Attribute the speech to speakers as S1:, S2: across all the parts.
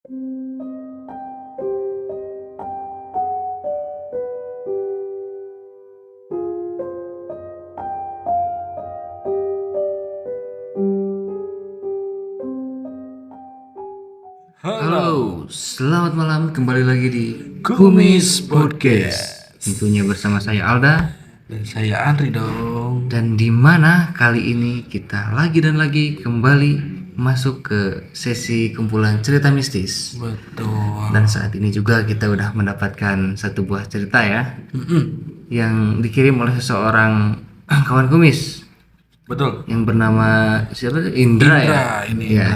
S1: Halo, selamat malam, kembali lagi di Kumis Podcast. Tentunya bersama saya Alda
S2: Dan saya Andri dong.
S1: dan di mana kali ini kita lagi dan lagi kembali masuk ke sesi kumpulan cerita mistis.
S2: Betul.
S1: Dan saat ini juga kita udah mendapatkan satu buah cerita ya yang dikirim oleh seseorang kawan kumis
S2: Betul.
S1: yang bernama siapa? Indra ya.
S2: Ini
S1: Ya.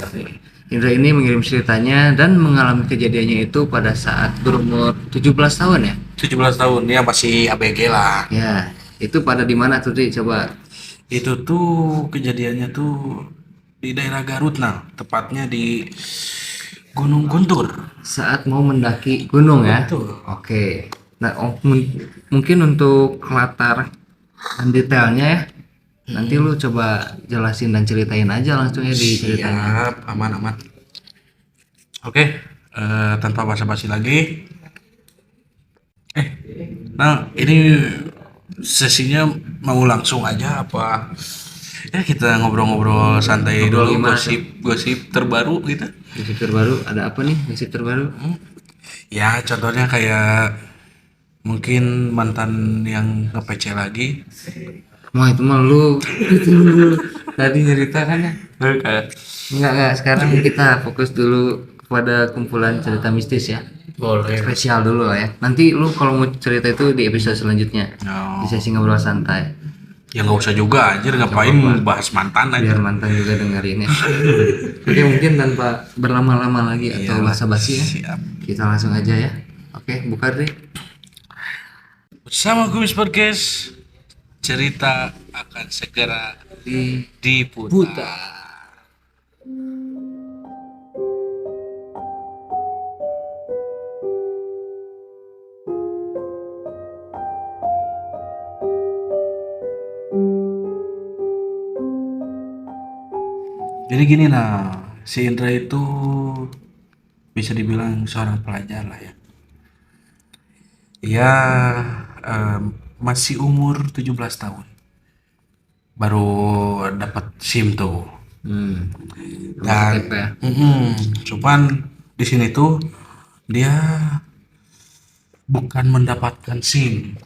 S1: Indra ini mengirim ceritanya dan mengalami kejadiannya itu pada saat berumur 17 tahun ya.
S2: 17 tahun ya, masih ABG lah.
S1: Ya, itu pada di mana tuh, Di? Coba.
S2: Itu tuh kejadiannya tuh di daerah Garut, nah tepatnya di Gunung Guntur.
S1: Saat mau mendaki gunung ya.
S2: Betul.
S1: Oke. Nah, mungkin untuk latar dan detailnya ya. Nanti lu coba jelasin dan ceritain aja langsung ya di ceritanya.
S2: Siap, aman. Oke, tanpa basa-basi lagi. Nah ini sesinya mau langsung aja apa? Ya kita ngobrol-ngobrol santai
S1: Ngobrol
S2: dulu,
S1: gimana
S2: gosip terbaru gitu.
S1: Gosip terbaru ada apa nih? Gosip terbaru?
S2: Ya contohnya kayak mungkin mantan yang nge-PC lagi.
S1: Mau itu mah lu tadi cerita kan ya? Enggak, sekarang kita fokus dulu kepada kumpulan cerita mistis ya.
S2: Boleh.
S1: Spesial dulu lah ya. Nanti lu kalau mau cerita itu di episode selanjutnya.
S2: No.
S1: Di sesi ngobrol santai.
S2: Ya nggak usah juga anjir, ngapain bahas mantan aja.
S1: Biar mantan juga dengerin ya. Oke, mungkin tanpa berlama-lama lagi atau basa-basi ya.
S2: Siap.
S1: Kita langsung aja ya. Oke, buka deh.
S2: Bersama Kumis Podcast, cerita akan segera diputar. Jadi gini nah, si Indra itu bisa dibilang seorang pelajar lah ya. Ya masih umur 17 tahun. Baru dapat SIM tuh. Dan
S1: KTP ya.
S2: cuman di sini tuh dia bukan mendapatkan SIM,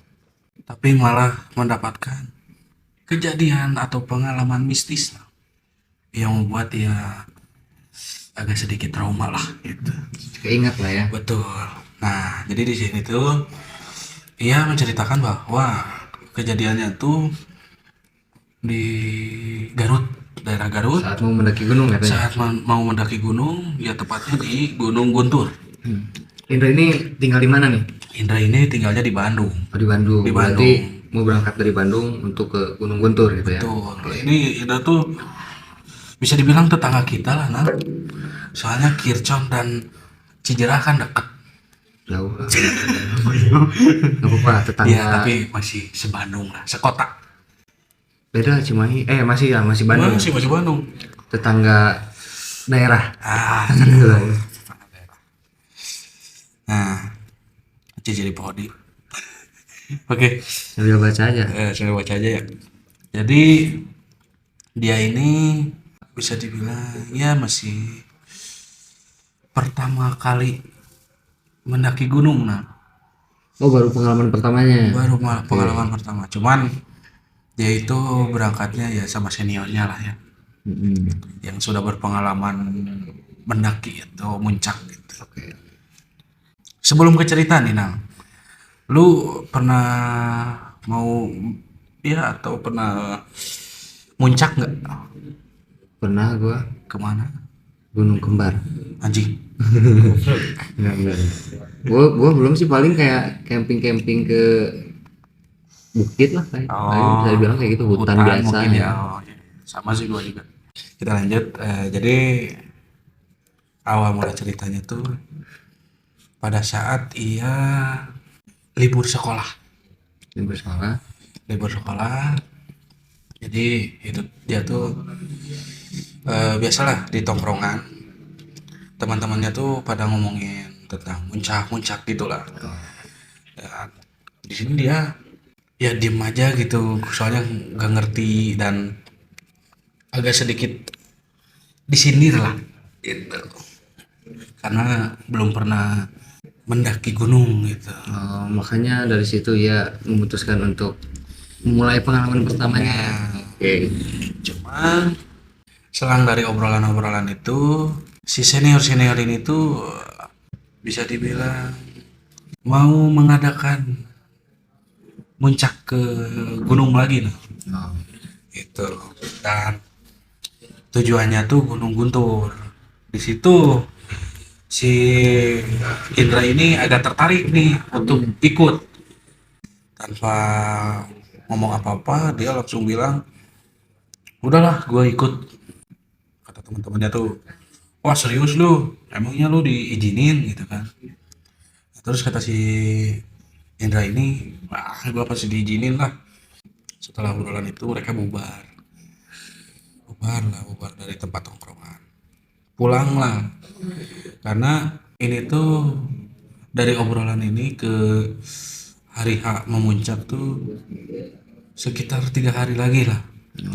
S2: tapi malah mendapatkan kejadian atau pengalaman mistis yang membuat dia agak sedikit trauma lah gitu.
S1: Keingat lah ya.
S2: Betul. Nah, jadi di sini tuh ia menceritakan bahwa kejadiannya tuh di Garut, daerah Garut.
S1: Saat mau mendaki gunung katanya.
S2: Saat mau mendaki gunung, ya tepatnya di Gunung Guntur.
S1: Indra ini tinggal di mana nih?
S2: Indra ini tinggalnya di Bandung.
S1: Oh, di Bandung.
S2: Di
S1: Berarti
S2: Bandung.
S1: mau berangkat dari Bandung untuk ke Gunung Guntur gitu ya.
S2: Tuh, ini Indra tuh bisa dibilang tetangga kita lah, nah. Soalnya Kircon dan Cijerah kan deket.
S1: Jauh lah. Gak apa-apa, tetangga.
S2: Ya, tapi masih sebandung lah, sekota.
S1: Beda Cimahi. Masih Bandung.
S2: Masih Bandung.
S1: Tetangga daerah.
S2: Nah, jadi podi. Oke,
S1: Sambil baca aja.
S2: saya baca aja ya. Jadi dia ini bisa dibilang ya masih pertama kali mendaki gunung, nah.
S1: Oh, baru pengalaman pertamanya.
S2: Baru pengalaman pertama. Cuman dia itu berangkatnya ya sama seniornya lah ya, yang sudah berpengalaman mendaki atau muncak gitu.
S1: Oke.
S2: Sebelum ke cerita nih, Nang, lu pernah mau ya atau pernah muncak nggak?
S1: Pernah gua
S2: Kemana?
S1: Gunung Kembar.
S2: Anjing.
S1: Enggak. Gua belum sih, paling kayak camping ke bukit lah kayak. Paling bisa dibilang kayak gitu, hutan biasa
S2: mungkin
S1: ya.
S2: ya. Oh, iya. Sama sih gua juga. Kita lanjut. Jadi awal mula ceritanya tuh pada saat ia libur sekolah. Libur sekolah. Jadi itu dia tuh biasalah di tongkrongan teman-temannya tuh pada ngomongin tentang muncak-muncak gitulah. Dan di sini dia ya diem aja gitu, soalnya nggak ngerti dan agak sedikit disindir lah gitu. Karena belum pernah mendaki gunung gitu.
S1: Makanya dari situ ya memutuskan untuk memulai pengalaman pertamanya. Oke.
S2: Cuma selang dari obrolan-obrolan itu, si senior-senior ini tuh bisa dibilang mau mengadakan muncak ke gunung lagi lah
S1: Oh,
S2: gitu. Dan tujuannya tuh Gunung Guntur. Di situ si Indra ini agak tertarik nih untuk ikut. Tanpa ngomong apa-apa dia langsung bilang, udahlah gue ikut. Kata teman-temannya tuh, wah serius lu, emangnya lu diizinin gitu kan. Terus kata si Indra ini, wah gue pasti diizinin lah. Setelah obrolan itu mereka bubar dari tempat tongkrongan, pulang lah. Karena ini tuh dari obrolan ini ke hari H memuncak tuh sekitar 3 hari lagi lah.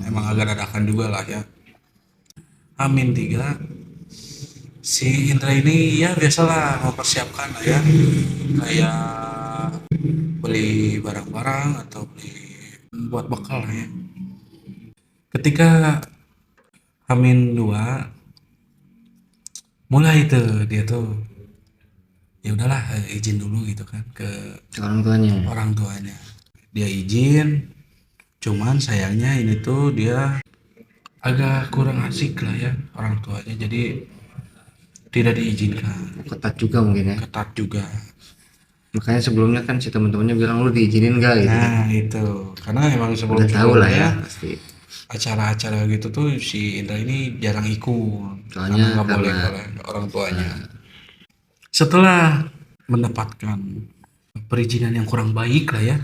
S2: Emang agak dadakan juga lah ya. Amin 3, si Indra ini ya biasalah mempersiapkan lah ya, kayak beli barang-barang atau beli buat bekal lah ya. Ketika Amin 2 mulai tuh dia tuh ya udahlah izin dulu gitu kan ke
S1: orang tuanya.
S2: orang tuanya. Dia izin, cuman sayangnya ini tuh dia agak kurang asik lah ya orang tuanya, jadi tidak diizinkan.
S1: Ketat juga mungkin ya.
S2: Ketat juga.
S1: Makanya sebelumnya kan si teman-temannya bilang lu diizinin gak gitu.
S2: Nah itu karena emang
S1: Udah tahu lah ya
S2: sebelum-sebelumnya
S1: pasti.
S2: acara-acara gitu tuh si Indra ini jarang ikut
S1: Soalnya
S2: karena nggak boleh
S1: karena-
S2: oleh orang tuanya. Setelah mendapatkan perizinan yang kurang baik lah ya,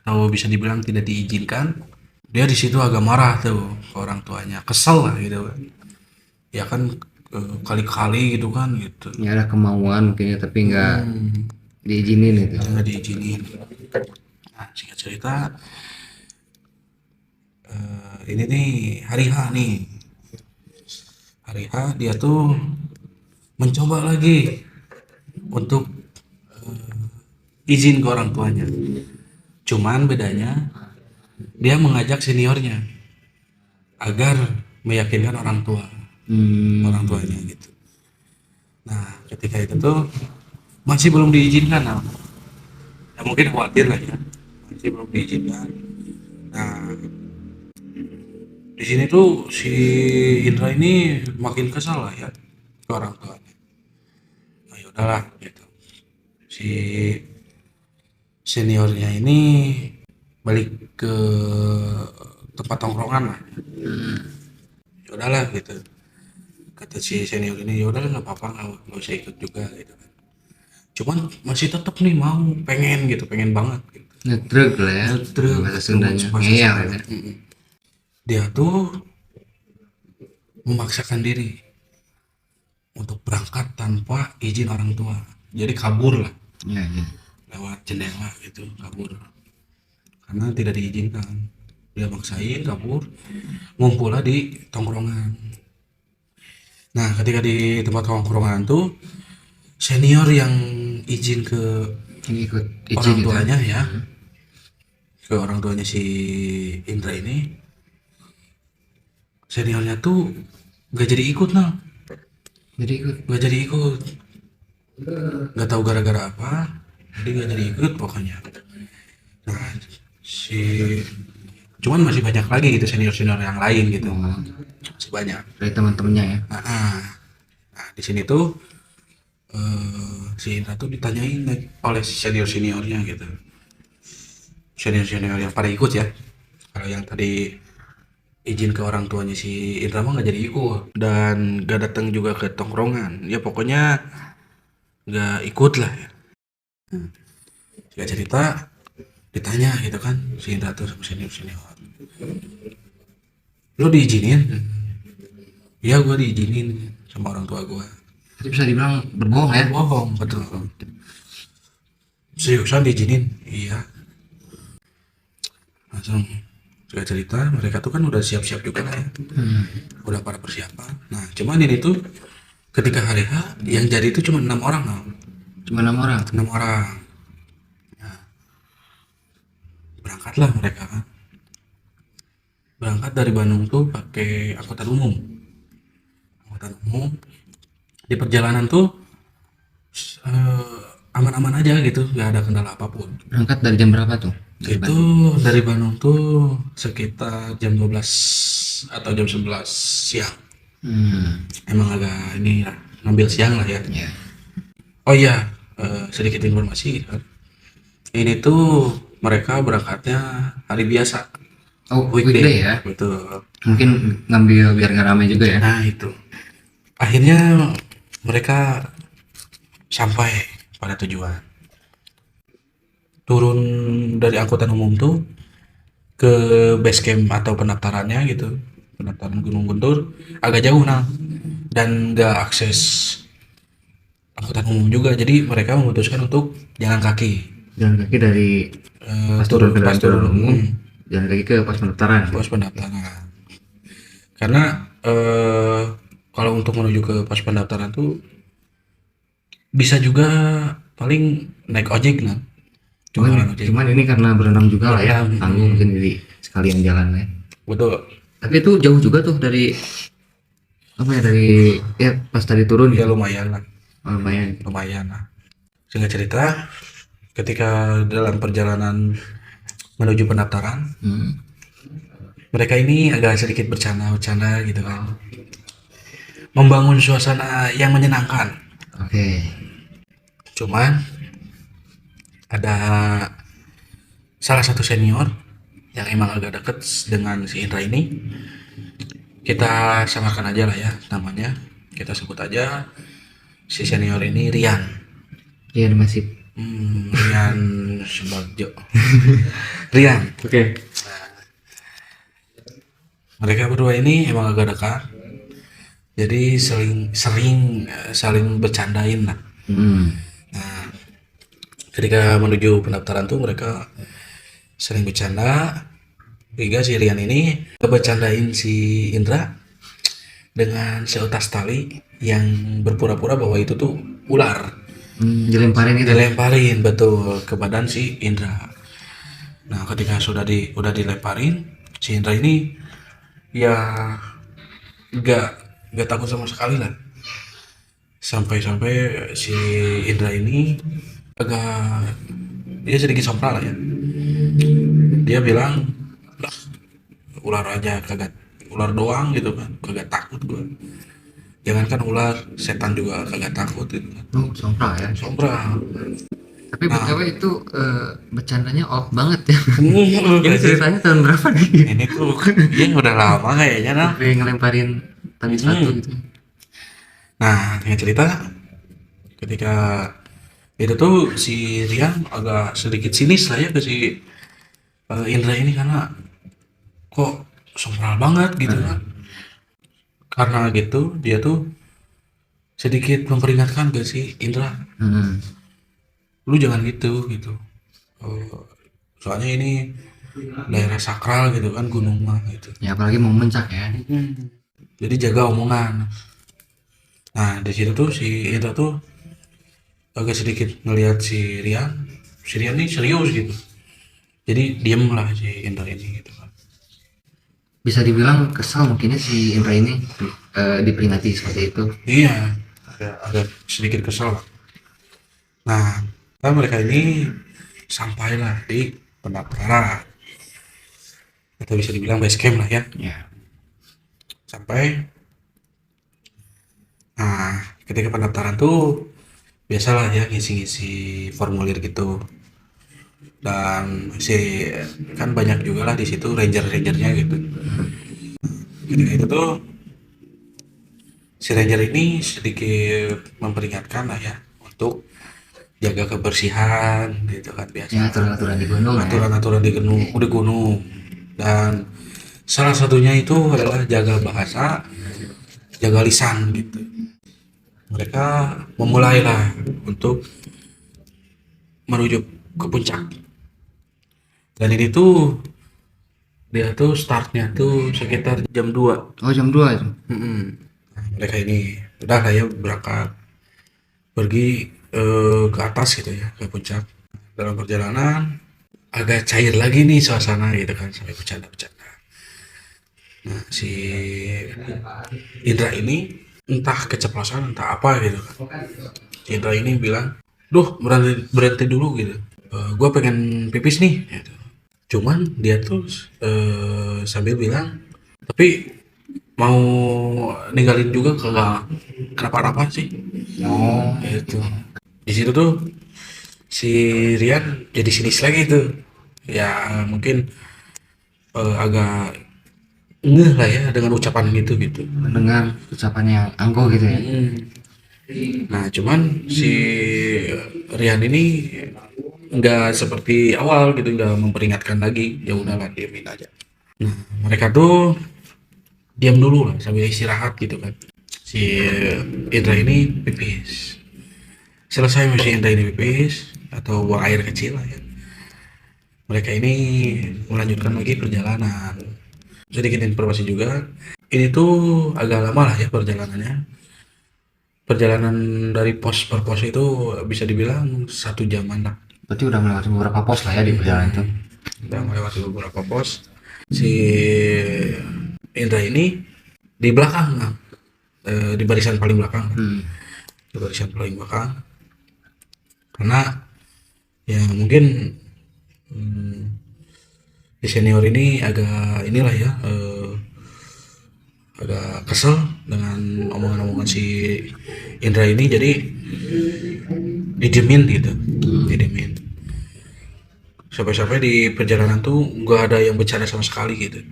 S2: atau bisa dibilang tidak diizinkan, dia di situ agak marah tuh ke orang tuanya, kesel lah gitu kan. Ya kan kali-kali gitu kan gitu.
S1: Ya ada kemauan mungkin ya, tapi nggak diizinin gitu.
S2: Nggak diizinin. Nah singkat cerita, ini nih hari H nih. Hari H dia tuh mencoba lagi untuk izin ke orang tuanya. Cuman bedanya dia mengajak seniornya agar meyakinkan orang tuanya gitu. Nah ketika itu tuh masih belum diizinkan, nah. Ya mungkin khawatir lah ya, masih belum diizinkan. Nah di sini tuh si Indra ini makin kesal lah ya ke orang tuanya. Nah ya udahlah gitu. Si seniornya ini balik ke tempat tongkrongan lah. Ya udahlah gitu. Kata si senior ini, ya udahlah nggak apa-apa, nggak usah ikut juga gitu kan. Cuman masih tetap nih mau, pengen banget gitu.
S1: Ngetrek lah ya.
S2: Ngetrek,
S1: Bahasa Sundanya.
S2: bahasa
S1: Ngeyel
S2: Sunda.
S1: ya.
S2: Dia tuh memaksakan diri untuk berangkat tanpa izin orang tua. Jadi kabur lah,
S1: Ya, ya.
S2: lewat jendela gitu, kabur. Karena tidak diizinkan. Dia maksain kabur, ngumpul lah di tongkrongan. Nah, ketika di tempat tongkrongan tuh senior yang izin ke
S1: Ini ikut
S2: orang
S1: izin gitu.
S2: tuanya ya, ke orang tuanya si Indra ini, seniornya tuh gak jadi ikut nah,
S1: Jadi ikut.
S2: gak jadi ikut, gak tahu gara-gara apa, dia gak jadi ikut pokoknya. Nah, cuman masih banyak lagi gitu senior-senior yang lain gitu, masih banyak.
S1: Dari teman-temannya ya.
S2: Nah, di sini tuh si Indra tuh ditanyain oleh senior-seniornya gitu. Senior-senior yang pada ikut ya. Kalau yang tadi izin ke orang tuanya si Indra mah nggak jadi ikut dan gak datang juga ke tongkrongan. Ya pokoknya nggak ikut lah ya. Singkat cerita ditanya gitu kan si Indra tuh sama senior-senior. Lo diizinin? Ya gue diizinin sama orang tua gue.
S1: Jadi bisa dibilang berbohong ya.
S2: Bohong, betul. Seriusan diizinin? Iya. Langsung saya cerita, mereka tuh kan udah siap-siap juga lah ya. Udah pada persiapan. Nah, cuman ini tuh ketika hari H yang jadi itu cuma 6 orang, nah.
S1: Cuma 6 orang.
S2: 6 orang. Berangkatlah mereka kan. Berangkat dari Bandung tuh pakai angkutan umum. Angkutan umum. Di perjalanan tuh eh, aman-aman aja gitu, nggak ada kendala apapun.
S1: Berangkat dari jam berapa tuh?
S2: Itu dari Bandung tuh sekitar jam 12 atau jam 11 siang. Emang agak ini lah, ngambil siang lah ya.
S1: Ya.
S2: Oh iya, sedikit informasi gitu kan. Ini tuh mereka berangkatnya hari biasa,
S1: Oh, weekday ya.
S2: betul.
S1: Mungkin ngambil biar nggak ramai juga ya.
S2: Nah itu, akhirnya mereka sampai pada tujuan. Turun dari angkutan umum tuh ke base camp atau pendaftarannya gitu, pendaftaran Gunung Guntur agak jauh nah, dan nggak akses angkutan umum juga, jadi mereka memutuskan untuk jalan kaki.
S1: Jalan kaki dari pas turun ke
S2: pas
S1: dalam turun
S2: turun
S1: umum, jalan kaki ke pos pendaftaran.
S2: pos pendaftaran. Karena kalau untuk menuju ke pos pendaftaran tuh bisa juga paling naik ojek nah.
S1: Cuman ini karena berenam juga lah ya,
S2: Berenam.
S1: tanggung mungkin jadi sekalian jalan ya.
S2: Betul.
S1: Tapi itu jauh juga tuh dari apa ya, dari ya pas tadi turun
S2: Ya
S1: gitu.
S2: lumayan lah,
S1: Lumayan.
S2: lumayan lah. Singkat cerita, ketika dalam perjalanan menuju pendaftaran, mereka ini agak sedikit bercanda-bercanda gitu kan, membangun suasana yang menyenangkan.
S1: Oke.
S2: Cuman ada salah satu senior yang emang agak deket dengan si Indra ini, kita samakan aja lah ya namanya, kita sebut aja si senior ini Rian.
S1: Iya masih.
S2: Rian Subagjo. Rian.
S1: Oke.
S2: Mereka berdua ini emang agak dekat, jadi sering saling bercandain lah. Ketika menuju pendaftaran tuh mereka sering bercanda, hingga si Rian ini bercandain si Indra dengan seutas tali yang berpura-pura bahwa itu tuh ular.
S1: Dilemparin gitu.
S2: Dilemparin betul ke badan si Indra. Nah, ketika udah dilemparin, si Indra ini ya nggak takut sama sekali lah. Sampai si Indra ini agak, dia sedikit sompral lah ya. Dia bilang, "Lah, ular aja kagak, ular doang gitu kan, kagak takut gua. Jangankan ular, setan juga kagak takut gitu kan."
S1: Oh, sompral ya.
S2: Sompral.
S1: Tapi BTW itu bercandanya off banget ya. Ini ceritanya tahun berapa nih?
S2: Ini tuh dia udah lama kayaknya nah.
S1: Sampai ngelemparin tali sepatu gitu.
S2: Nah, yang cerita ketika itu tuh si Rian agak sedikit sinis lah ya ke si Indra ini, karena kok sompral banget gitu kan. Karena gitu dia tuh sedikit memperingatkan ke si Indra, lu jangan gitu. Soalnya ini daerah sakral gitu kan, gunung mah gitu.
S1: Ya apalagi mau mencak ya.
S2: Jadi jaga omongan. Nah di situ tuh si Indra tuh agak sedikit ngelihat si Rian ini serius gitu. Jadi diem lah si Indra ini gitu kan.
S1: Bisa dibilang kesal mungkinnya si Indra ini diperingati seperti itu.
S2: Iya, agak sedikit kesel. Nah, kan mereka ini sampailah di pendaftaran, atau bisa dibilang base camp lah ya.
S1: Ya.
S2: Sampai, nah ketika pendaftaran tuh biasalah ya ngisi-ngisi formulir gitu, dan kan banyak juga lah di situ ranger-rangernya gitu. Ketika itu tuh si ranger ini sedikit memperingatkan lah ya untuk jaga kebersihan gitu kan, biasa.
S1: Ya aturan-aturan di gunung ya.
S2: Aturan-aturan di gunung, dan salah satunya itu adalah jaga bahasa, jaga lisan gitu. mereka memulailah untuk menuju ke puncak. Dan ini tuh dia tuh startnya tuh sekitar jam 2.
S1: Oh, jam 2 itu.
S2: Nah, mereka ini udah lah ya berangkat pergi ke atas gitu ya, ke puncak. Dalam perjalanan agak cair lagi nih suasana gitu kan, sampai bercanda-bercanda. Nah, si Indra ini entah keceplosan entah apa gitu kan. Si Indra ini bilang, "Duh, berhenti, berhenti dulu gitu. Gue pengen pipis nih." Gitu. Cuman dia tuh sambil bilang, "Tapi mau ninggalin juga kagak kenapa-napa sih."
S1: Oh,
S2: Gitu. Di situ tuh si Rian jadi sinis lagi tuh. Ya mungkin agak ngeh lah ya dengan ucapan gitu.
S1: mendengar ucapannya Anggo gitu ya.
S2: Nah, cuman si Rian ini nggak seperti awal gitu, nggak memperingatkan lagi. Ya udahlah, diemin aja. Nah, mereka tuh diam dulu lah sambil istirahat gitu kan. Si Indra ini pipis. Selesai si Indra ini pipis atau buang air kecil lah ya. Mereka ini melanjutkan lagi perjalanan. Sedikit informasi juga. Ini tuh agak lama lah ya perjalanannya. Perjalanan dari pos per pos itu bisa dibilang 1 jaman lah.
S1: Berarti udah melewati beberapa pos lah ya di perjalanan itu.
S2: Udah melewati beberapa pos. Si Indra ini di belakang, di barisan paling belakang, di barisan paling belakang. Karena ya mungkin si senior ini agak inilah ya, agak kesel dengan omongan-omongan si Indra ini, jadi didiemin gitu, didiemin. Sampai-sampai di perjalanan tuh nggak ada yang bercanda sama sekali gitu.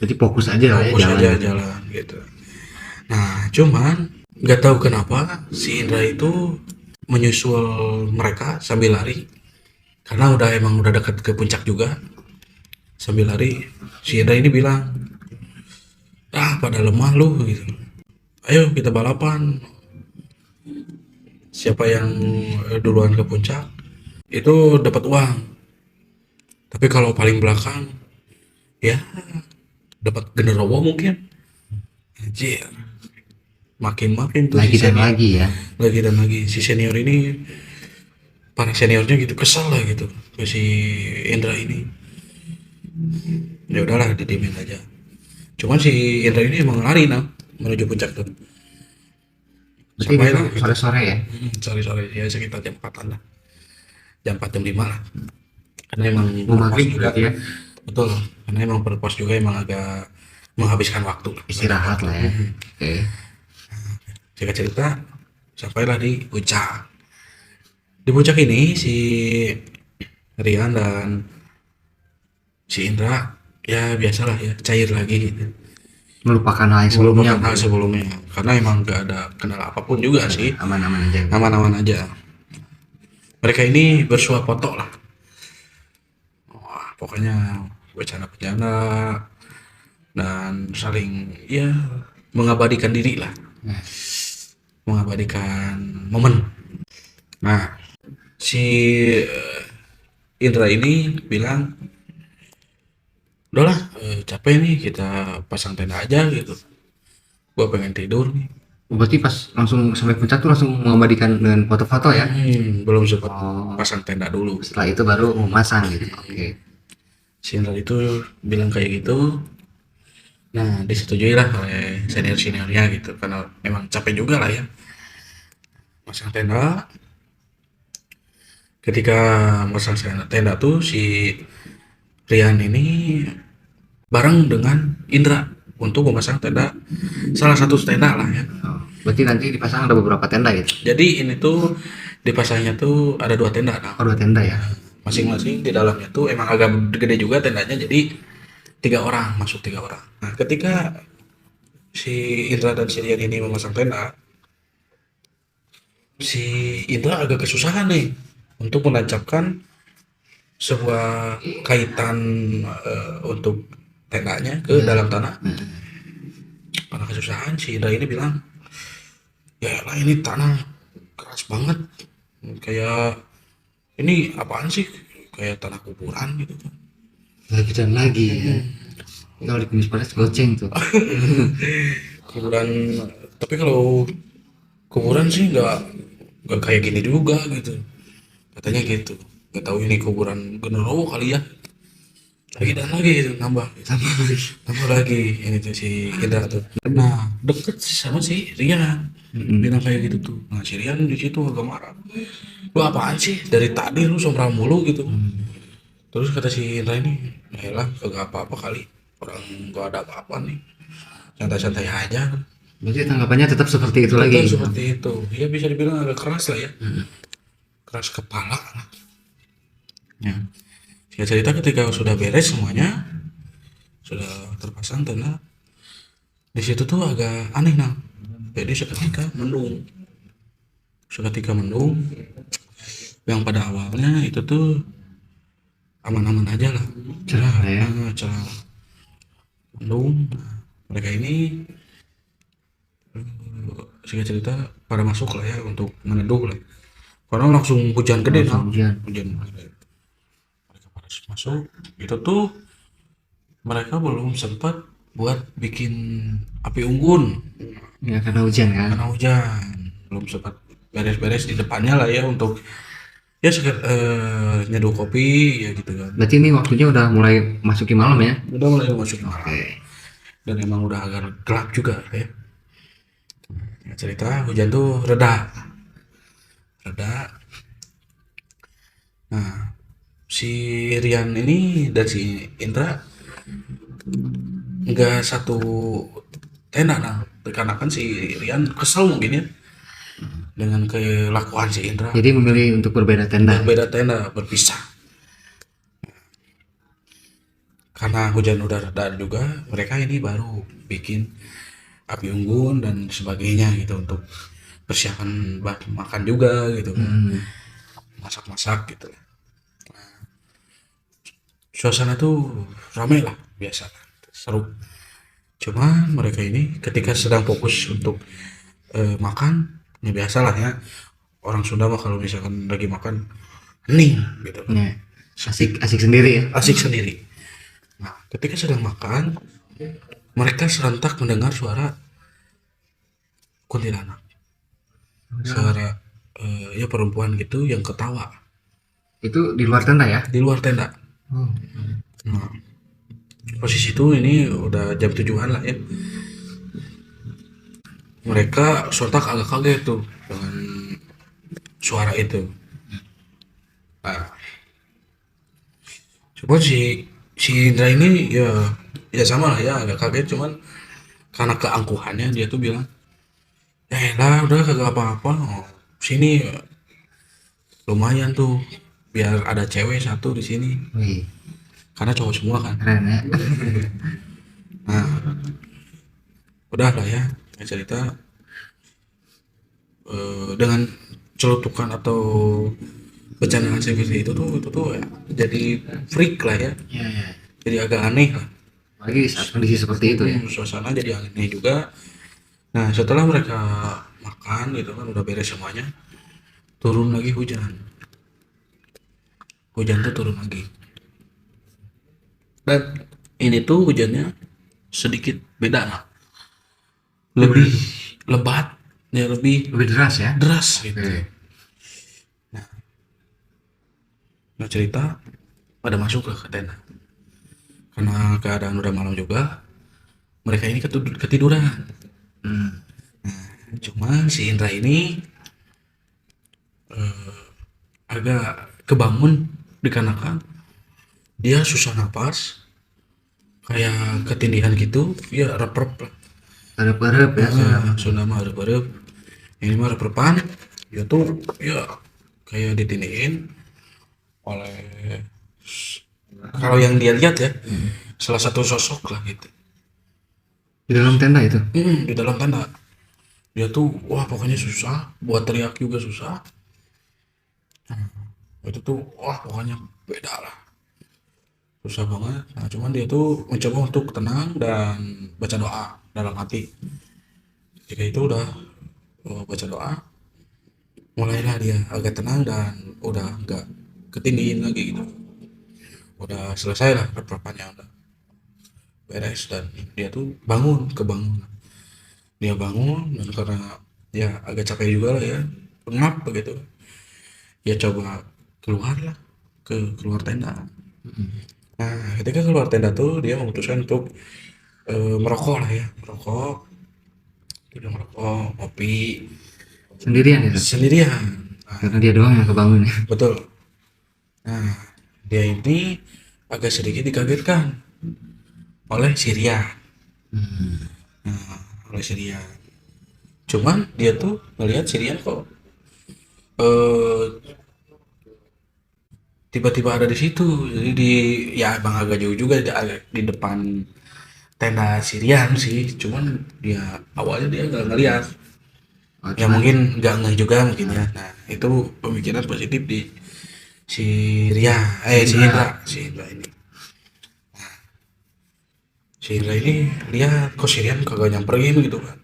S1: Berarti fokus aja lah ya
S2: Fokus
S1: jalan.
S2: aja jalan gitu. Nah, cuman nggak tahu kenapa si Indra itu menyusul mereka sambil lari. Karena emang udah dekat ke puncak juga. Sambil lari, si Indra ini bilang, "Ah, pada lemah lu gitu. Ayo kita balapan. Siapa yang duluan ke puncak itu dapat uang. Tapi kalau paling belakang, ya dapat genderuwo mungkin." Anjir. Makin tuh
S1: Lagi
S2: si
S1: dan
S2: senior,
S1: lagi ya.
S2: lagi dan lagi si senior ini, para seniornya gitu kesel lah gitu ke si Indra ini. Ya udahlah, didiemin aja. Cuman si Indra ini emang lari menuju puncak tuh.
S1: Berarti
S2: Sampai
S1: itu
S2: lah gitu.
S1: sore-sore ya.
S2: Sore-sore ya sekitar jam 4-an lah. Jam 4 jam 5 lah. Karena emang
S1: Mau
S2: per pos
S1: maghrib
S2: juga.
S1: berarti ya.
S2: Betul. Karena emang per pos juga emang agak menghabiskan waktu lah.
S1: Istirahat lah ya. Oke.
S2: Singkat cerita, sampailah di puncak. Di puncak ini si Rian dan si Indra ya biasalah ya, cair lagi gitu.
S1: Melupakan hal yang sebelumnya.
S2: Melupakan hal sebelumnya. Karena emang gak ada kendala apapun juga sih.
S1: Aman-aman aja.
S2: Aman-aman aja. Mereka ini bersuah foto lah. Wah, pokoknya bercanda-bercanda dan saling ya mengabadikan diri lah. Mengabadikan momen. Nah, si Indra ini bilang, "Udahlah, capek nih, kita pasang tenda aja gitu. Gua pengen tidur nih."
S1: Berarti pas langsung sampai puncak tuh langsung mengabadikan dengan foto-foto ya.
S2: Belum sempat
S1: Oh,
S2: pasang tenda dulu.
S1: setelah itu baru memasang gitu. Oke.
S2: Si Indra itu bilang kayak gitu. Nah, disetujui lah oleh senior-seniornya gitu. Karena memang capek juga lah ya. Pasang tenda. Ketika masang tenda tuh si Rian ini bareng dengan Indra untuk memasang tenda, salah satu tenda lah ya.
S1: Oh, berarti nanti dipasang ada beberapa tenda gitu.
S2: Jadi ini tuh dipasangnya tuh ada 2 tenda nah.
S1: Oh, 2 tenda ya.
S2: Masing-masing di dalamnya tuh emang agak gede juga tendanya, jadi 3 orang, masuk 3 orang. Nah, ketika si Indra dan si Rian ini memasang tenda, si Indra agak kesusahan nih untuk menancapkan sebuah kaitan untuk tendanya ke dalam tanah. Karena kesusahan, si Indra ini bilang, ya lah ini tanah keras banget, kayak ini apaan sih, kayak tanah kuburan gitu kan.
S1: lagi dan lagi ya. Kalau di kumis panas goceng tuh.
S2: Kuburan, tapi kalau kuburan sih nggak kayak gini juga gitu, katanya gitu. Nggak tahu ini kuburan genderuwo kali ya. Lagi dan lagi itu nambah
S1: Sama lagi.
S2: nambah lagi ini tuh si Indra tuh. Nah deket sih sama si Rian, bilang kayak gitu tuh. Nah si Rian di situ agak marah, lu apaan sih dari tadi lu sombral mulu gitu. Terus kata si Indra ini, ya lah kagak apa-apa kali, orang gak ada apa-apa nih, santai-santai aja.
S1: Berarti tanggapannya tetap seperti itu
S2: Tetap
S1: lagi.
S2: seperti itu, ya bisa dibilang agak keras lah ya, keras kepala lah. Ya. Singkat cerita ketika sudah beres semuanya, sudah terpasang tenda, di situ tuh agak aneh nah. Jadi seketika mendung, yang pada awalnya itu tuh aman-aman aja lah,
S1: Cerah lah ya.
S2: cerah mendung. Nah, mereka ini singkat cerita pada masuk lah ya untuk meneduh lah, karena langsung hujan gede nah.
S1: Langsung hujan.
S2: Hujan gede. Mereka pada masuk itu tuh, mereka belum sempat buat bikin api unggun
S1: Ya karena hujan kan.
S2: karena hujan, belum sempat beres-beres di depannya lah ya untuk ya sekedar nyeduh kopi ya gitu kan.
S1: Berarti ini waktunya udah mulai masuki malam ya.
S2: Udah mulai masuk malam
S1: Oke.
S2: dan emang udah agak gelap juga ya. Ya, cerita hujan tuh reda. Nah si Rian ini dan si Indra nggak satu tenda nah, dikarenakan si Rian kesel mungkin ya dengan kelakuan si Indra.
S1: Jadi memilih untuk berbeda tenda.
S2: Berbeda tenda, berpisah. Karena hujan udah reda juga, mereka ini baru bikin api unggun dan sebagainya gitu untuk persiapan makan juga gitu kan. Masak-masak gitu. Suasana tuh ramai lah, biasa, seru. Cuma mereka ini ketika sedang fokus untuk makan, ya biasa lah ya. Orang Sunda mah kalau misalkan lagi makan hening gitu.
S1: Ya. Asik sendiri ya.
S2: Asik sendiri. Nah, ketika sedang makan, mereka serentak mendengar suara kuntilanak. Suara ya perempuan gitu yang ketawa
S1: Itu di luar tenda ya.
S2: di luar tenda.
S1: Oh.
S2: Nah, posisi itu ini udah jam 7-an lah ya. Mereka sontak agak kaget tuh dengan suara itu. Nah, coba si Indra ini ya sama lah ya agak kaget, cuman karena keangkuhannya dia tuh bilang, lah udah kagak apa-apa, oh, sini lumayan tuh biar ada cewek satu di sini,
S1: Wih,
S2: karena cowok semua kan.
S1: keren ya.
S2: Nah udah lah ya cerita dengan celutukan atau bercandaan seperti itu tuh ya, jadi freak lah ya,
S1: Ya, ya.
S2: jadi agak aneh lah.
S1: Apalagi saat kondisi seperti itu ya.
S2: Suasana jadi aneh juga. Nah setelah mereka makan gitu kan udah beres semuanya, turun lagi hujan tuh turun lagi, dan ini tuh hujannya sedikit beda lah, lebih lebat ya, lebih
S1: Lebih deras ya.
S2: deras gitu.
S1: Oke.
S2: Nah cerita pada masuk ke tenda karena keadaan udah malam juga, mereka ini ketiduran.
S1: Hmm.
S2: Cuma si Indra ini agak kebangun dikarenakan dia susah napas, kayak ketindihan gitu ya, rep-rep lah.
S1: Harap-harap ya.
S2: Sunda mah rep-rep, ini mah rep-repan ya tuh ya, kayak ditindihin oleh, kalau yang dia lihat ya, salah satu sosok lah gitu.
S1: Di dalam tenda itu.
S2: Di dalam tenda dia tuh wah pokoknya susah, buat teriak juga susah. Itu tuh wah pokoknya beda lah, susah banget. Nah cuman dia tuh mencoba untuk tenang dan baca doa dalam hati. Ketika itu udah baca doa, mulailah dia agak tenang dan udah nggak ketindihin lagi gitu. Udah selesai lah rep-repannya, udah beres dan dia tuh kebangun. Dia bangun dan karena ya agak capek juga lah ya, pengap begitu. Ya coba keluar lah, keluar tenda. Nah, ketika keluar tenda tuh dia memutuskan untuk merokok lah ya, merokok. Dia merokok, ngopi
S1: Sendirian ya,
S2: sendirian. Nah,
S1: karena dia doang yang kebangun ya.
S2: betul. Nah, dia ini agak sedikit dikagetkan oleh Sirian. Nah, oleh Sirian. Cuman dia tuh ngelihat Sirian kok eh tiba-tiba ada di situ. Jadi ya emang agak jauh juga, agak di depan tenda Sirian sih. Cuman dia awalnya dia nggak ngeliat.
S1: Oh,
S2: Ya
S1: cuman
S2: mungkin nggak ngeh juga mungkin ya. Nah, itu pemikiran positif di si Ria, si
S1: Indra.
S2: Indra ini. Si Indra ini lihat kok Sirian kagak nyamperin gitu kan.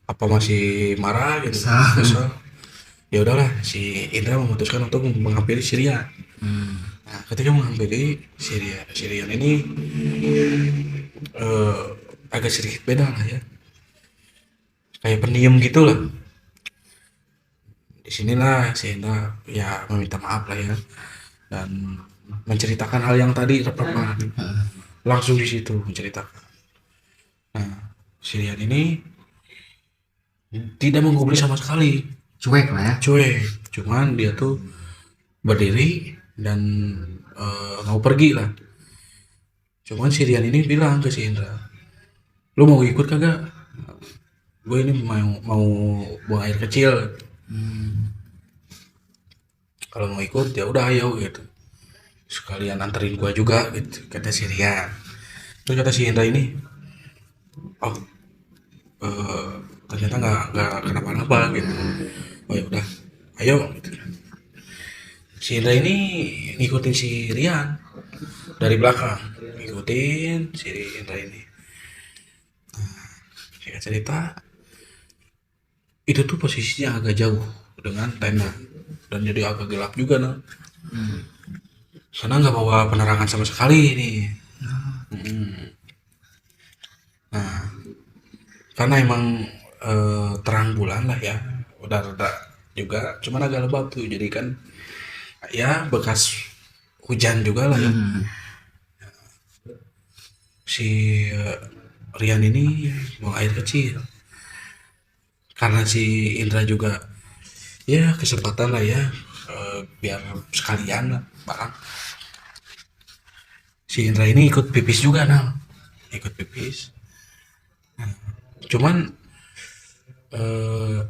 S2: Apa masih marah gitu kan,
S1: Kesal.
S2: kesel. Ya udahlah, si Indra memutuskan untuk menghampiri Sirian. Nah, ketika menghampiri Sirian ini eh, agak sedikit beda lah ya. Kayak pendiam gitu lah. Disinilah si Indra ya meminta maaf lah ya dan menceritakan hal yang tadi repan langsung di situ menceritakan. Nah, Sirian ini tidak menggubris sama sekali,
S1: Cuek lah ya.
S2: cuek. Cuman dia tuh berdiri dan mau pergi lah. Cuman Sirian ini bilang ke si Indra, lu mau ikut kagak? Gue ini mau buang air kecil. Kalau mau ikut ya udah ayo gitu. Sekalian anterin gua juga gitu, kata si Rian. Terus kata si Indra ini, oh eh, ternyata nggak kenapa-napa gitu. Oh ya udah, ayo gitu. Si Indra ini ngikutin si Rian dari belakang, ngikutin si Indra ini. Singkat cerita, itu tuh posisinya agak jauh dengan tenda dan jadi agak gelap juga nah. Karena nggak bawa penerangan sama sekali nih. Nah, karena emang terang bulan lah ya, udah reda juga, cuman agak lembab tuh, jadi kan ya bekas hujan juga lah ya. Si Rian ini buang air kecil karena si Indra juga ya kesempatan lah ya, biar sekalian lah barang. Si Indra ini ikut pipis juga nah, ikut pipis. Cuman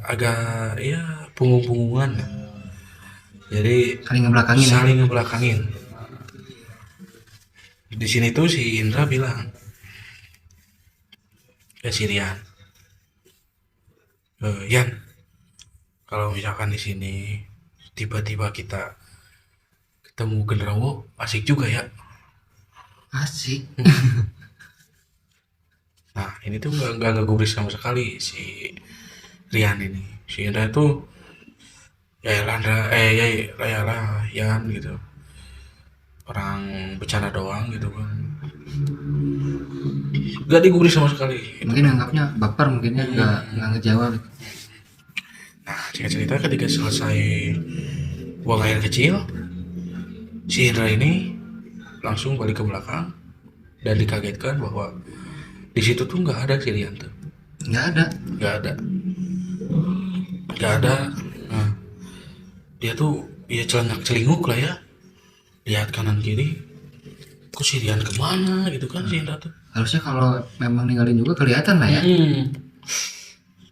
S2: agak ya punggung-punggungan, jadi
S1: Saling ngebelakangin ya.
S2: saling ngebelakangin. Di sini tuh si Indra bilang ke si Rian, Yan, kalau misalkan di sini tiba-tiba kita ketemu genderuwo asik juga ya.
S1: Asik.
S2: Nah ini tuh nggak ngegubris sama sekali si Rian ini. Si Indra itu ya Landra ya lah Yan gitu, orang bercanda doang gitu kan, nggak digubris sama sekali gitu.
S1: Mungkin anggapnya baper, mungkin ya nggak ngejawab.
S2: Nah singkat cerita ketika selesai buang air kecil, si Indra ini langsung balik ke belakang dan dikagetkan bahwa di situ tuh nggak ada si Rian tuh,
S1: Nggak ada.
S2: nggak ada, nggak ada. Nah, dia tuh ya celengak celinguk lah ya, lihat kanan kiri, kok si Rian kemana gitu kan si Indra tuh.
S1: Harusnya kalau memang ninggalin juga kelihatan lah ya.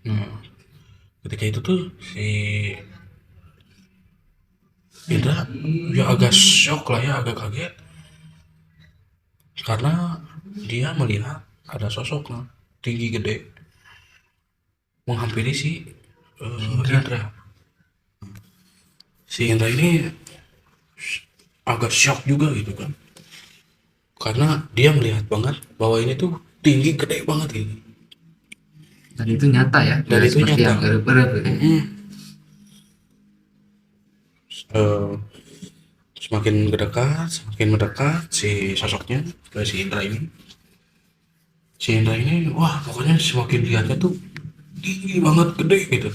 S2: Nah, ketika itu tuh si Indra ya agak shock lah ya, agak kaget karena dia melihat ada sosok lah tinggi gede menghampiri si Indra. Si Indra ini agak shock juga gitu kan, karena dia melihat banget bahwa ini tuh tinggi gede banget gitu.
S1: Dan itu nyata ya,
S2: Dan
S1: tidak
S2: itu
S1: seperti
S2: nyata.
S1: yang erep-erep gitu.
S2: Eh, semakin mendekat si sosoknya ke si Indra ini. Si Indra ini, wah pokoknya semakin lihatnya tuh tinggi banget, gede gitu.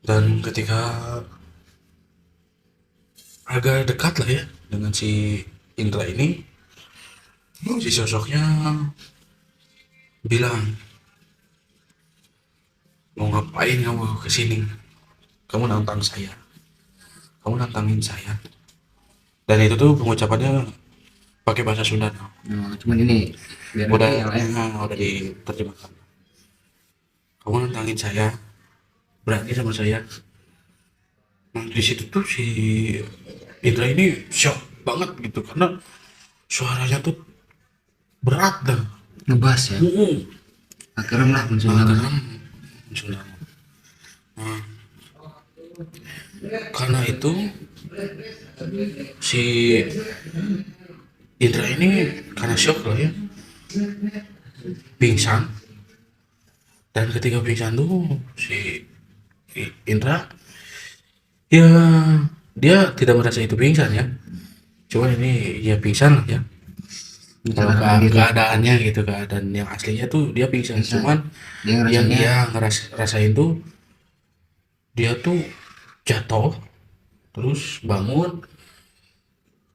S2: Dan ketika agak dekat lah ya dengan si Indra ini, si sosoknya bilang, mau ngapain kamu kesini? Kamu nantangin saya. Dan itu tuh pengucapannya pakai bahasa Sunda.
S1: Nah, cuman ini biar
S2: Udah,
S1: ngerti ya lah ya.
S2: udah diterjemahkan. Kamu nantangin saya, berani sama saya. Nah di situ tuh si Indra ini shock banget gitu karena suaranya tuh berat dah.
S1: Ngebas ya, akrem lah muncul nama.
S2: Sudah. Nah, karena itu si Indra ini karena shock lah ya, pingsan. Dan ketika pingsan tuh si Indra ya dia tidak merasa itu pingsan ya, cuma ini ya pingsan lah ya. Kalau
S1: Mencelakakan diri.
S2: keadaannya gitu, keadaan yang aslinya tuh dia pingsan, cuman
S1: Dia
S2: yang
S1: ngerasanya
S2: dia ngerasain tuh dia tuh jatuh terus bangun,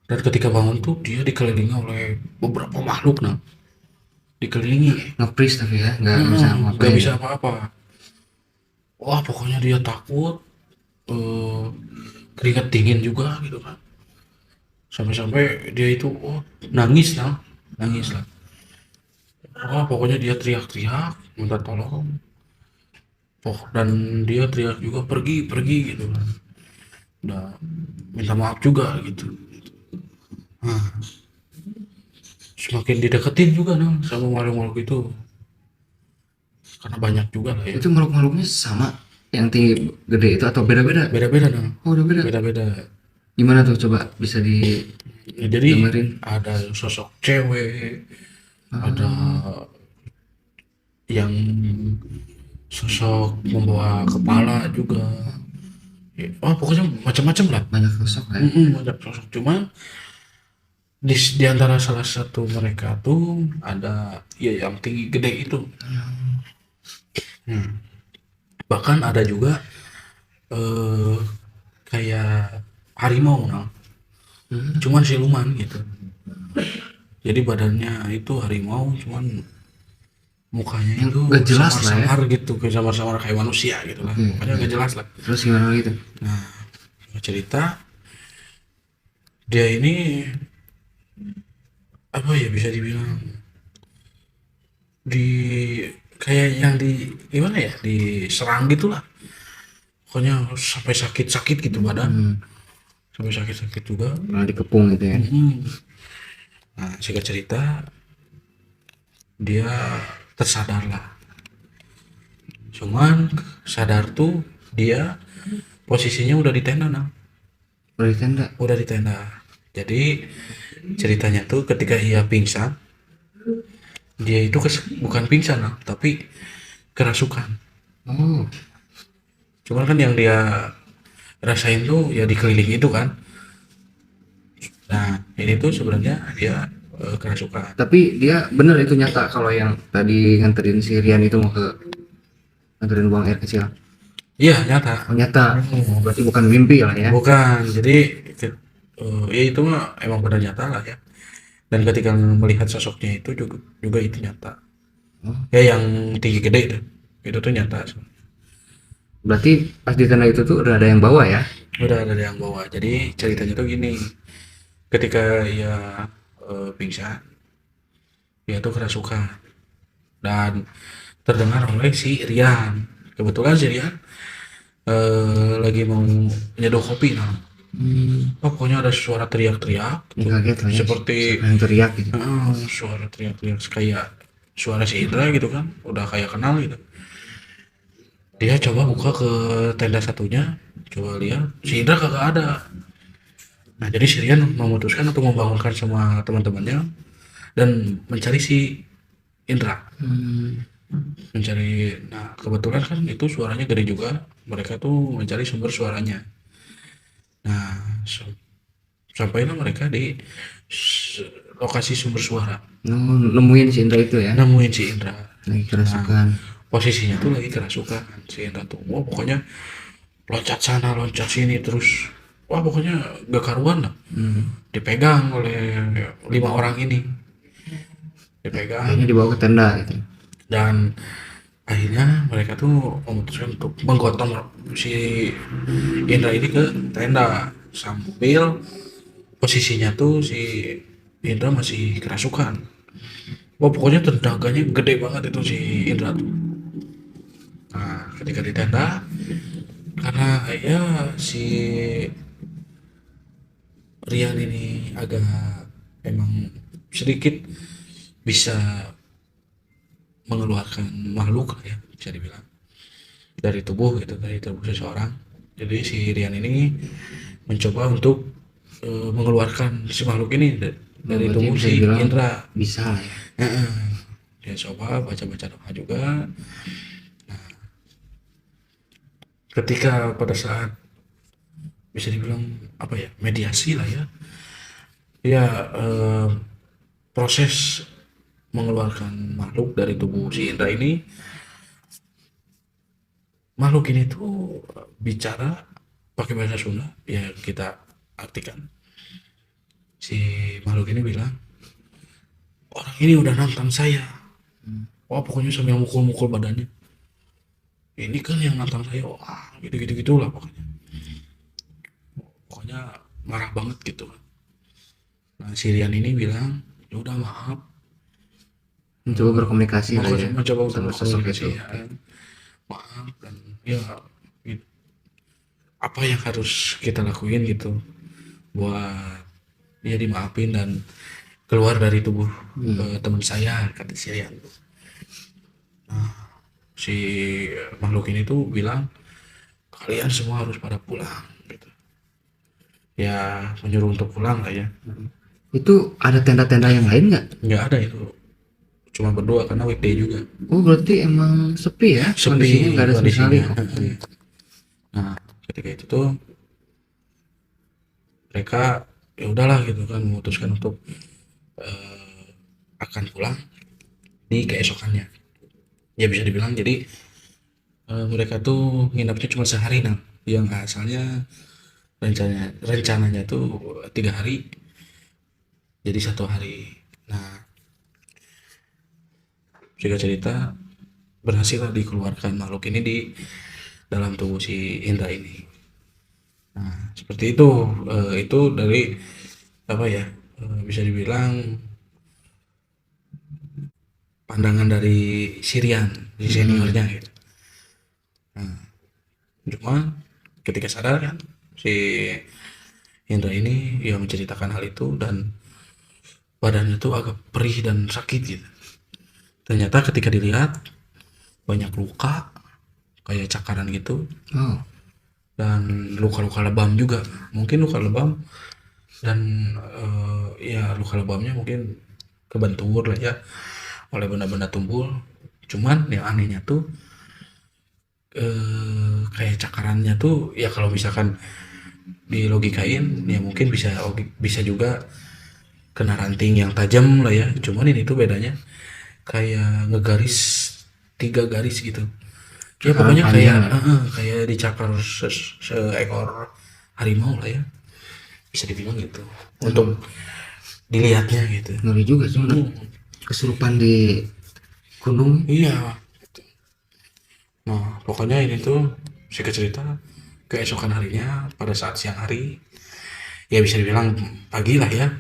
S2: dan ketika bangun tuh dia dikelilingi oleh beberapa makhluk. Nah dikelilingi,
S1: nge-freeze tapi ya, nggak bisa
S2: nggak
S1: ngapain.
S2: bisa apa-apa. Wah pokoknya dia takut, keringat dingin juga gitu kan, sampai-sampai dia itu nangis lah. Wah pokoknya dia teriak-teriak minta tolong. Dan dia teriak juga pergi gitu kan, udah minta maaf juga gitu. Nah, semakin dideketin juga nah sama makhluk-makhluk itu, karena banyak juga lah ya.
S1: Itu makhluk-makhluknya sama yang tinggi gede itu atau beda-beda?
S2: Beda-beda nah,
S1: Oh, udah beda.
S2: beda-beda.
S1: Gimana tuh, coba bisa di
S2: Ya, jadi
S1: dengerin?
S2: ada sosok cewek, ada yang sosok membawa kepala juga. Ya, pokoknya macam-macam lah.
S1: Banyak sosok ya.
S2: Banyak sosok, cuma di antara salah satu mereka tuh ada ya yang tinggi gede itu. Bahkan ada juga kayak harimau nah. Cuman siluman gitu. Jadi badannya itu harimau, cuman mukanya itu
S1: Nggak jelas lah ya.
S2: samar-samar gitu, kayak samar-samar kayak manusia gitu lah. Makanya nggak jelas lah.
S1: Terus gimana gitu?
S2: Nah, cerita dia ini apa ya, bisa dibilang di kayak yang di gimana ya, diserang gitulah. Pokoknya sampai sakit-sakit gitu badan. Sampai sakit-sakit juga.
S1: Malah dikepung gitu ya.
S2: Nah, singkat cerita dia tersadar lah. Cuman sadar tuh dia posisinya udah di tenda nah.
S1: Udah di tenda.
S2: Udah di tenda. Jadi ceritanya tuh ketika ia pingsan, dia itu bukan pingsan nah, tapi kerasukan.
S1: Oh,
S2: Cuman kan yang dia rasain tuh ya dikelilingi itu kan. Nah ini tuh sebenarnya dia kerasukan.
S1: tapi dia bener itu nyata kalau yang tadi nganterin si Rian itu mau ke nganterin buang air kecil.
S2: Iya nyata.
S1: Oh, nyata. Oh, berarti bukan mimpi lah ya.
S2: Bukan. Jadi ya itu mah emang benar nyata lah ya. Dan ketika melihat sosoknya itu juga itu nyata. Ya yang tinggi gede itu tuh nyata.
S1: Berarti pas di tenda itu tuh udah ada yang bawa ya?
S2: Udah ada yang bawa. Jadi ceritanya tuh gini, ketika ia pingsan, dia tuh kerasukan dan terdengar oleh si Rian. Kebetulan si Rian lagi mau nyeduh kopi nah. Pokoknya ada suara teriak-teriak
S1: Kaget lah ya.
S2: seperti
S1: Siapa yang teriak gitu.
S2: suara teriak-teriak kayak suara si Indra gitu kan, udah kayak kenal gitu. Dia coba buka ke tenda satunya, coba lihat si Indra kagak ada. Nah jadi si Rian memutuskan untuk membangunkan sama teman-temannya dan mencari si Indra. mencari. Nah kebetulan kan itu suaranya gede juga, mereka tuh mencari sumber suaranya. Nah sampailah mereka di lokasi sumber suara,
S1: Nemuin si Indra itu ya,
S2: nemuin si Indra.
S1: lagi
S2: Nah
S1: kerasukan.
S2: posisinya tuh lagi kerasukan si Indra tuh, wah pokoknya loncat sana loncat sini terus, wah pokoknya gak karuan lah, dipegang oleh 5 orang ini,
S1: Akhirnya
S2: dipegang.
S1: dibawa ke tenda gitu.
S2: Dan akhirnya mereka tuh memutuskan untuk menggotong si Indra ini ke tenda, sambil posisinya tuh si Indra masih kerasukan. Wah pokoknya tenaganya gede banget itu si Indra tuh. Nah ketika di tenda, karena ya si Rian ini agak emang sedikit bisa mengeluarkan makhluk lah ya, bisa dibilang dari tubuh gitu, dari tubuh seseorang. Jadi si Rian ini mencoba untuk mengeluarkan si makhluk ini
S1: Oh,
S2: dari
S1: berarti
S2: tubuh
S1: bisa
S2: si
S1: dibilang
S2: Indra.
S1: bisa lah ya.
S2: Heeh. Dia coba baca-baca doa juga. Ketika pada saat bisa dibilang apa ya, mediasi lah ya, ya proses mengeluarkan makhluk dari tubuh si Indra ini, makhluk ini tuh bicara pakai bahasa Sunda ya, kita artikan. Si makhluk ini bilang, orang ini udah nantang saya. Wah pokoknya sambil mukul-mukul badannya, ini kan yang nantang saya, wah gitu-gitu gitulah pokoknya. Pokoknya marah banget gitu. Nah si Rian ini bilang, ya udah maaf,
S1: Mencoba berkomunikasi lah ya
S2: mencoba untuk
S1: sama sosok
S2: berkomunikasi
S1: itu.
S2: ya, maaf, dan ya apa yang harus kita lakuin gitu buat dia dimaafin dan keluar dari tubuh teman saya, kata si Rian. Si makhluk ini tuh bilang, kalian semua harus pada pulang gitu, ya menyuruh untuk pulang lah ya.
S1: Itu ada tenda-tenda yang lain nggak?
S2: Nggak ada, itu cuma berdua karena weekday juga,
S1: Oh berarti emang sepi ya, kondisinya
S2: sepi
S1: nggak ada sama sekali.
S2: kondisinya.
S1: Oke.
S2: Nah ketika itu tuh mereka ya udahlah gitu kan, memutuskan untuk akan pulang di keesokannya, ya bisa dibilang. Jadi mereka tuh nginapnya cuma sehari, nah yang asalnya rencananya tuh 3 hari jadi 1 hari. Nah singkat cerita berhasil dikeluarkan makhluk ini di dalam tubuh si Indra ini. Nah seperti itu. Itu dari apa ya, bisa dibilang pandangan dari Sirian, si seniornya gitu. Cuma ketika sadar kan si Indra ini yang menceritakan hal itu, dan badannya tuh agak perih dan sakit gitu. Ternyata ketika dilihat banyak luka kayak cakaran gitu,
S1: Oh,
S2: dan luka-luka lebam juga. Mungkin luka lebam, dan ya luka lebamnya mungkin kebentur lah ya oleh benda-benda tumpul. Cuman yang anehnya tuh kayak cakarannya tuh ya, kalau misalkan dilogikain ya mungkin bisa juga kena ranting yang tajam lah ya. Cuman ini tuh bedanya kayak ngegaris 3 garis gitu. Ya
S1: cakaran
S2: pokoknya kayak
S1: panjang ya.
S2: kayak dicakar seekor harimau lah ya, bisa dibilang gitu untuk dilihatnya gitu.
S1: Ngeri juga sih, kesurupan di gunung.
S2: Iya. Nah pokoknya ini tuh singkat cerita, keesokan harinya pada saat siang hari, ya bisa dibilang pagi lah ya,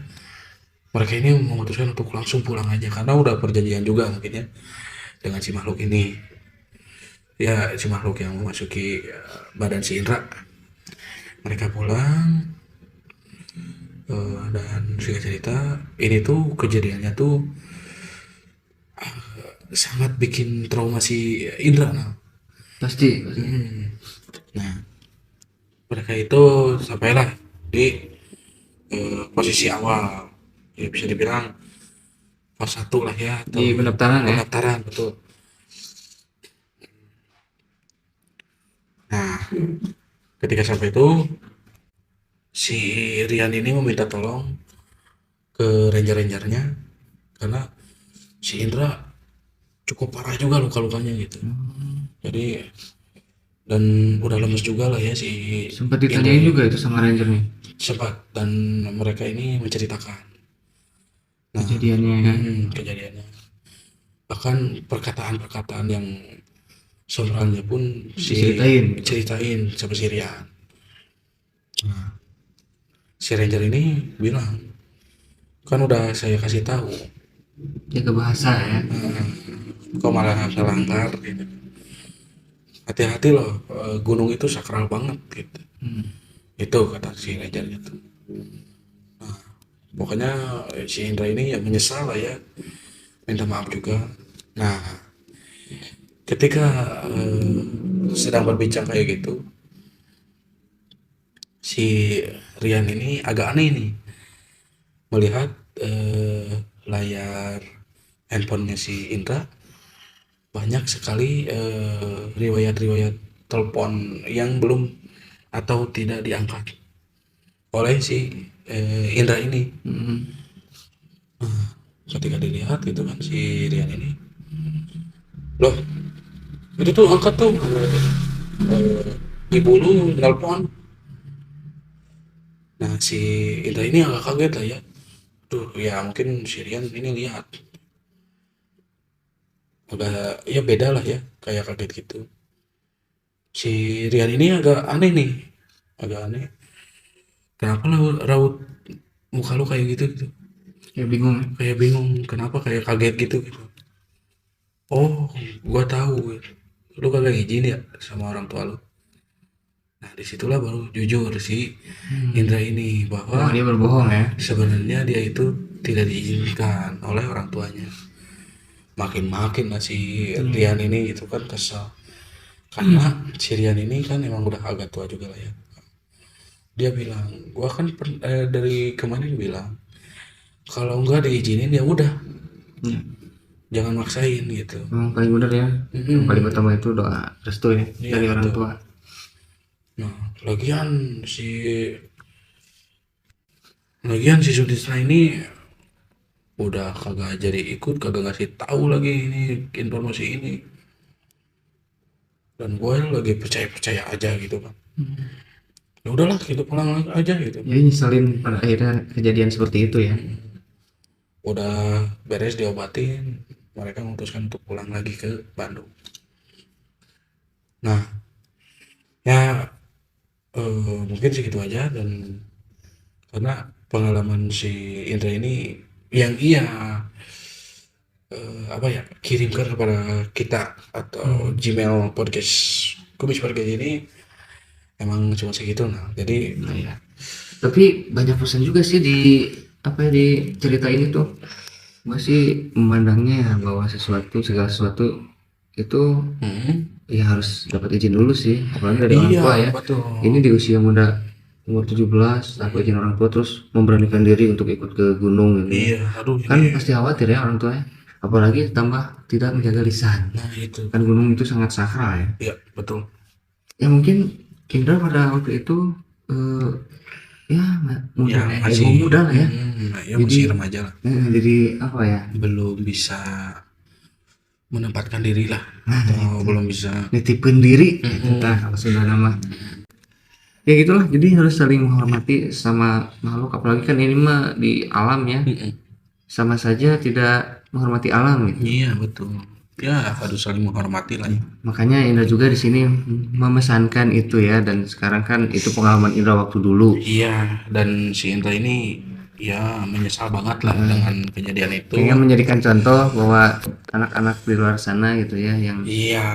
S2: mereka ini memutuskan untuk langsung pulang aja karena udah perjanjian juga mungkin ya dengan si makhluk ini. Ya si makhluk yang memasuki badan si Indra. Mereka pulang, dan singkat cerita ini tuh kejadiannya tuh sangat bikin trauma si Indra. Nah,
S1: Pasti.
S2: nah mereka itu sampailah di posisi awal, ya bisa dibilang fase 1 lah ya, atau
S1: Di pendaftaran ya.
S2: pendaftaran betul. ketika sampai itu si Rian ini meminta tolong ke ranger-rangernya karena si Indra cukup parah juga luka-lukanya gitu. Jadi dan udah lemes juga lah ya si
S1: Sempat
S2: Indra
S1: ditanyain
S2: ini.
S1: juga itu sama rangernya
S2: Sempat, dan mereka ini menceritakan
S1: kejadiannya ya.
S2: kejadiannya. Bahkan perkataan-perkataan yang sebenarnya pun
S1: Diceritain.
S2: ceritain sama si Rian. Si ranger ini bilang, kan udah saya kasih tahu,
S1: Jaga bahasa ya.
S2: kok malah melanggar gitu. Hati-hati loh, gunung itu sakral banget gitu. Itu kata si ranger itu. Pokoknya si Indra ini ya menyesal lah ya, minta maaf juga. Nah, ketika sedang berbincang kayak gitu, si Rian ini agak aneh nih melihat layar handphonenya si Indra banyak sekali riwayat-riwayat telepon yang belum atau tidak diangkat oleh si Indra ini. Ketika dilihat gitu kan si Rian ini, loh itu tuh angkat tuh, ibu lu nelpon. Nah si Indra ini agak kaget lah ya, tuh ya mungkin si Rian ini lihat agak ya beda lah ya, kayak kaget gitu. Si Rian ini agak aneh nih, agak aneh, kenapa raut muka lu kayak gitu gitu,
S1: Ya bingung.
S2: kayak bingung, kenapa kayak kaget gitu gitu. Oh, gua tahu, lu kagak izin ya sama orang tua lu. Nah disitulah baru jujur si Indra ini
S1: Oh,
S2: bahwa
S1: dia berbohong ya.
S2: sebenarnya dia itu tidak diizinkan oleh orang tuanya. Makin lah si Rian ini itu kan kesal karena si Rian ini kan emang udah agak tua juga lah ya. Dia bilang, gua kan dari kemarin bilang kalau nggak diizinin ya udah, jangan maksain gitu.
S1: Memang paling benar ya. Yang paling utama itu doa restu ya
S2: Iya,
S1: dari orang
S2: betul.
S1: tua.
S2: Nah, lagian si Sudisna ini udah kagak jadi ikut, kagak ngasih tahu lagi ini informasi ini, dan gue lagi percaya aja gitu kan. Ya udahlah kita pulang aja gitu.
S1: Ya nyeselin pada akhirnya kejadian seperti itu ya.
S2: Udah beres diobatin, mereka memutuskan untuk pulang lagi ke Bandung. Nah ya mungkin segitu aja, dan karena pengalaman si Indra ini yang apa ya kirimkan kepada kita atau Gmail podcast Kumis Podcast ini emang cuma segitu. Nah jadi
S1: Nah, ya. Tapi banyak pesan juga sih di apa ya di cerita ini tuh. Gue sih memandangnya ya bahwa segala sesuatu itu ya harus dapat izin dulu sih, apalagi dari orang
S2: iya
S1: tua ya.
S2: betul.
S1: Ini di usia muda umur 17 tanpa izin orang tua terus memberanikan diri untuk ikut ke gunung gitu.
S2: Iya, aduh
S1: Kan
S2: ini.
S1: pasti khawatir ya orang tua ya. Apalagi tambah tidak menjaga lisan.
S2: Nah itu.
S1: Kan gunung itu sangat sakral ya.
S2: Iya betul.
S1: Ya mungkin Indra pada waktu itu ya muda
S2: Ya
S1: ya,
S2: masih
S1: ego muda lah ya.
S2: ya masih remaja lah,
S1: Jadi apa ya?
S2: belum bisa menempatkan diri lah, atau belum bisa.
S1: Nitipin diri entah kalau sudah nama ya gitulah, jadi harus saling menghormati sama makhluk, apalagi kan ini mah di alam ya, sama saja tidak menghormati alam gitu.
S2: Iya betul, ya harus saling menghormati lah ya.
S1: Makanya Indra juga di sini memesankan itu ya, dan sekarang kan itu pengalaman Indra waktu dulu.
S2: Iya, dan si Indra ini ya menyesal banget lah dengan kejadian itu.
S1: Pengen menjadikan contoh bahwa anak-anak di luar sana gitu ya yang
S2: Iya,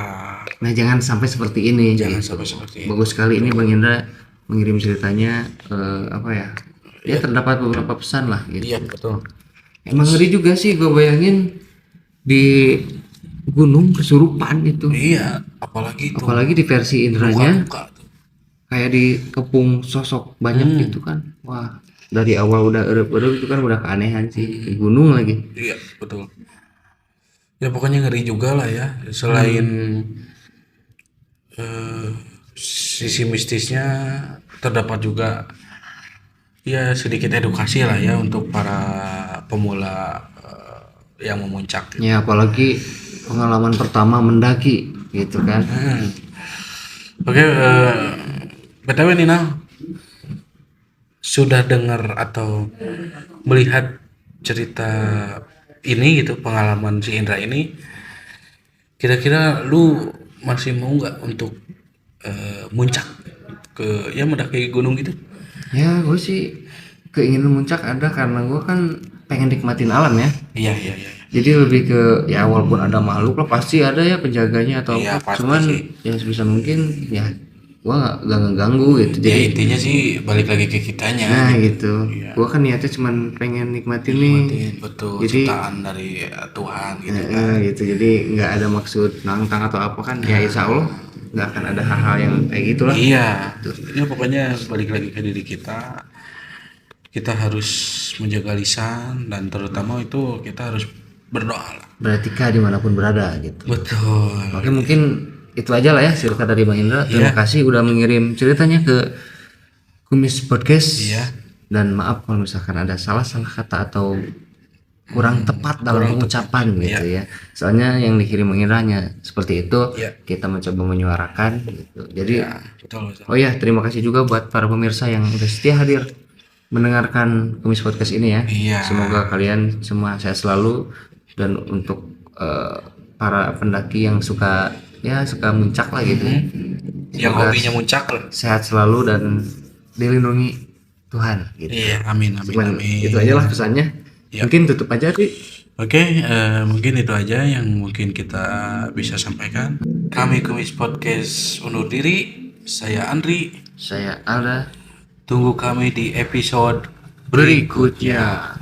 S1: nah jangan sampai seperti ini.
S2: jangan sampai seperti itu.
S1: Bagus sekali ini Bang Indra mengirim ceritanya apa ya? Ya terdapat beberapa pesan lah gitu.
S2: Iya betul.
S1: Emang ngeri juga sih gue bayangin di gunung kesurupan itu.
S2: Iya, apalagi itu
S1: Apalagi di versi Indranya
S2: luka tuh.
S1: kayak dikepung sosok banyak gitu kan. Wah, dari awal udah erup-erup itu kan udah keanehan sih. Di gunung lagi.
S2: Iya betul. Ya pokoknya ngeri juga lah ya. Selain sisi mistisnya terdapat juga ya sedikit edukasi lah ya untuk para pemula yang memuncak gitu.
S1: Ya apalagi pengalaman pertama mendaki gitu kan.
S2: Oke, BTW Nina sudah dengar atau melihat cerita ini gitu, pengalaman si Indra ini, kira-kira lu masih mau nggak untuk muncak ke ya mendaki gunung gitu?
S1: Ya gue sih keinginan muncak ada karena gue kan pengen nikmatin alam ya.
S2: Iya iya iya.
S1: Jadi lebih ke ya walaupun ada makhluk lah pasti ada ya penjaganya atau
S2: Iya,
S1: apa.
S2: pasti
S1: Cuman
S2: sih.
S1: ya sebisa mungkin ya gue nggak ngeganggu gitu.
S2: Ya
S1: Jadi
S2: intinya sih balik lagi ke kitanya.
S1: nah gitu.
S2: Iya.
S1: Gue kan niatnya cuman pengen nikmatin nih.
S2: Nikmatin betul
S1: Jadi-
S2: ciptaan dari Tuhan gitu kan.
S1: Gitu. Jadi nggak ada maksud nantang atau apa kan. Ya insya Allah nggak akan ada hal-hal yang kayak gitulah.
S2: Iya. Ya pokoknya balik lagi ke diri kita. Kita harus menjaga lisan dan terutama itu kita harus berdoa lah.
S1: Beretika dimanapun berada gitu.
S2: Betul.
S1: Oke mungkin itu aja lah ya cerita dari Bang Indra. Terima
S2: Iya.
S1: kasih udah mengirim ceritanya ke Kumis Podcast.
S2: Iya.
S1: Dan maaf kalau misalkan ada salah-salah kata atau kurang tepat dalam pengucapan gitu ya. Soalnya yang dikirim Bang Indra hanya seperti itu.
S2: Iya.
S1: Kita mencoba menyuarakan gitu. Jadi
S2: Ya, betul, betul.
S1: oh ya terima kasih juga buat para pemirsa yang udah setia hadir mendengarkan Kumis Podcast ini ya.
S2: Iya.
S1: Semoga kalian semua sehat selalu dan untuk para pendaki yang suka muncak lah gitu.
S2: Yang
S1: Semoga
S2: hobinya muncak lah.
S1: sehat selalu dan dilindungi Tuhan gitu.
S2: Iya, amin amin
S1: Cuman
S2: amin.
S1: itu aja lah pesannya.
S2: Ya.
S1: Mungkin tutup aja sih.
S2: Oke, mungkin itu aja yang mungkin kita bisa sampaikan. Kami Kumis Podcast undur diri. Saya Andri.
S1: Saya Alda.
S2: Tunggu kami di episode
S1: Berikutnya.